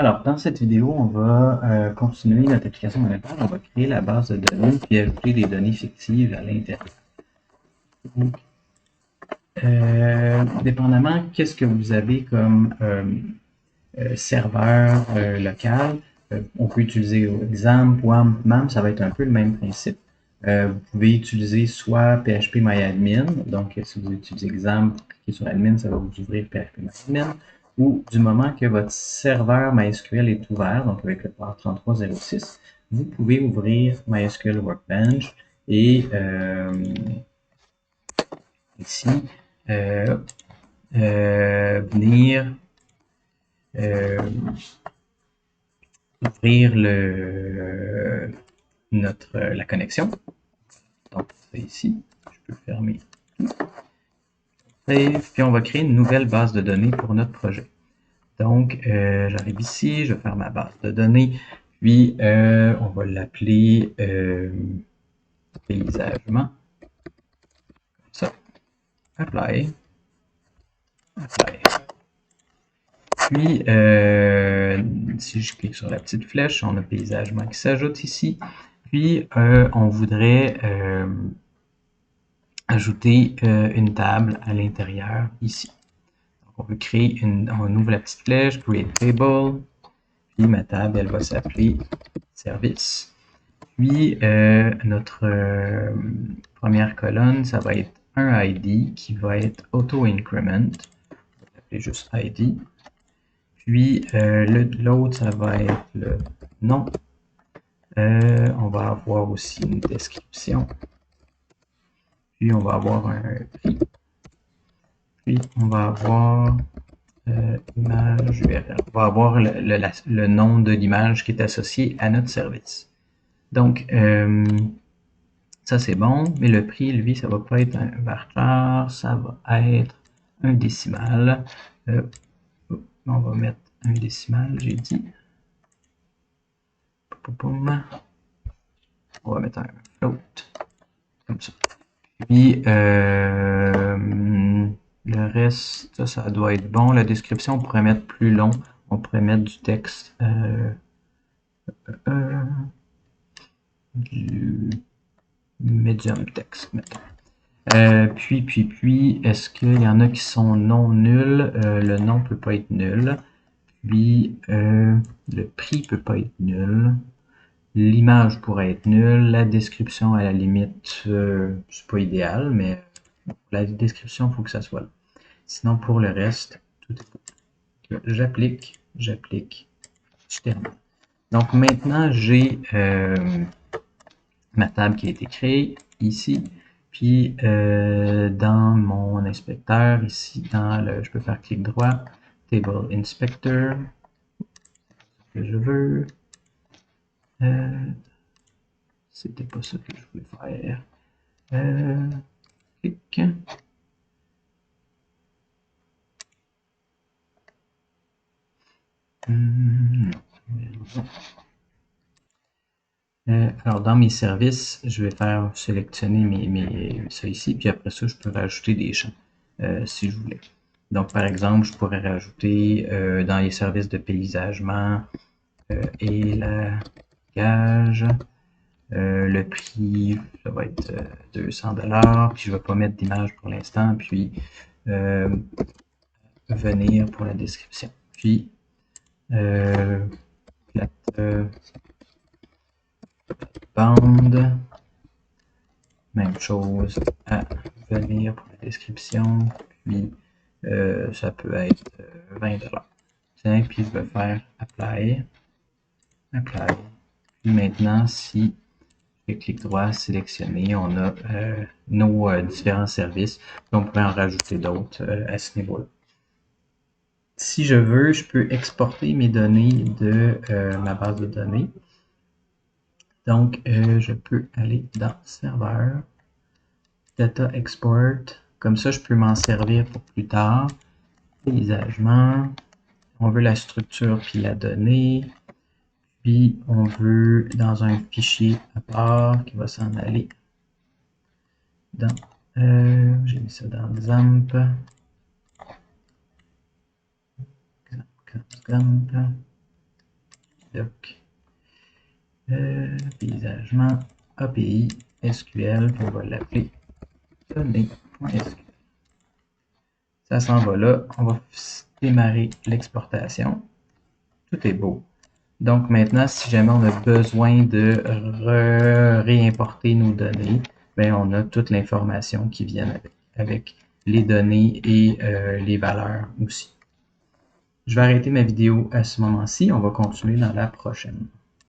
Alors, dans cette vidéo, on va continuer notre application monétaire. On va créer la base de données puis ajouter des données fictives à l'intérieur. Donc, dépendamment qu'est-ce que vous avez comme serveur local, on peut utiliser XAMPP, WAMP, MAMP, ça va être un peu le même principe. Vous pouvez utiliser soit PHP donc si vous utilisez XAMPP, vous cliquez sur admin, ça va vous ouvrir PHP ou du moment que votre serveur MySQL est ouvert, donc avec le port 3306, vous pouvez ouvrir MySQL Workbench et ici venir ouvrir la connexion. Donc, c'est ici. Je peux fermer. Et puis, on va créer une nouvelle base de données pour notre projet. Donc, j'arrive ici, je vais faire ma base de données. Puis, on va l'appeler paysagement. Comme ça. Apply. Apply. Puis, si je clique sur la petite flèche, on a paysagement qui s'ajoute ici. Puis, on voudrait ajouter une table à l'intérieur ici. Donc, on veut créer on ouvre la petite flèche, create table, puis ma table, elle va s'appeler service. Puis, notre première colonne, ça va être un ID qui va être auto-increment. On va l'appeler juste ID. Puis, l'autre, ça va être le nom. On va avoir aussi une description. Puis, on va avoir un prix. Puis, on va avoir image URL. On va avoir le nom de l'image qui est associé à notre service. Donc, ça c'est bon, mais le prix, lui, ça va pas être un varchar, ça va être un décimal. On va mettre un décimal, j'ai dit. On va mettre un float, comme ça. Puis, le reste, ça doit être bon. La description, on pourrait mettre plus long. On pourrait mettre du texte. Du medium text, mettons. Puis, est-ce qu'il y en a qui sont non nuls? Le nom peut pas être nul. Puis, le prix peut pas être nul. L'image pourrait être nulle. La description, à la limite, c'est pas idéal, mais la description, il faut que ça soit là. Sinon, pour le reste, tout est beau. J'applique, je termine. Donc, maintenant, j'ai ma table qui a été créée ici. Puis, dans mon inspecteur, ici, je peux faire clic droit, Table Inspector, que je veux. C'était pas ça que je voulais faire. Clic. Alors, dans mes services, je vais faire sélectionner ça ici, puis après ça, je peux rajouter des champs si je voulais. Donc, par exemple, je pourrais rajouter dans les services de paysagement et la gage, le prix, ça va être 200$, puis je ne vais pas mettre d'image pour l'instant, puis venir pour la description. Puis, bande, même chose à venir pour la description, puis ça peut être 20$. Tiens, puis je vais faire apply. Puis maintenant, si je clique droit, sélectionner, on a nos différents services. On pourrait en rajouter d'autres à ce niveau-là. Si je veux, je peux exporter mes données de ma base de données. Donc, je peux aller dans Serveur, Data Export. Comme ça, je peux m'en servir pour plus tard. Paysagement. On veut la structure puis la donnée. Puis, on veut dans un fichier à part qui va s'en aller dans... j'ai mis ça dans XAMPP. XAMPP. doc, paysagement, API, SQL, puis on va l'appeler données.sql. Ça s'en va là. On va démarrer l'exportation. Tout est beau. Donc maintenant, si jamais on a besoin de réimporter nos données, ben on a toute l'information qui vient avec les données et les valeurs aussi. Je vais arrêter ma vidéo à ce moment-ci. On va continuer dans la prochaine.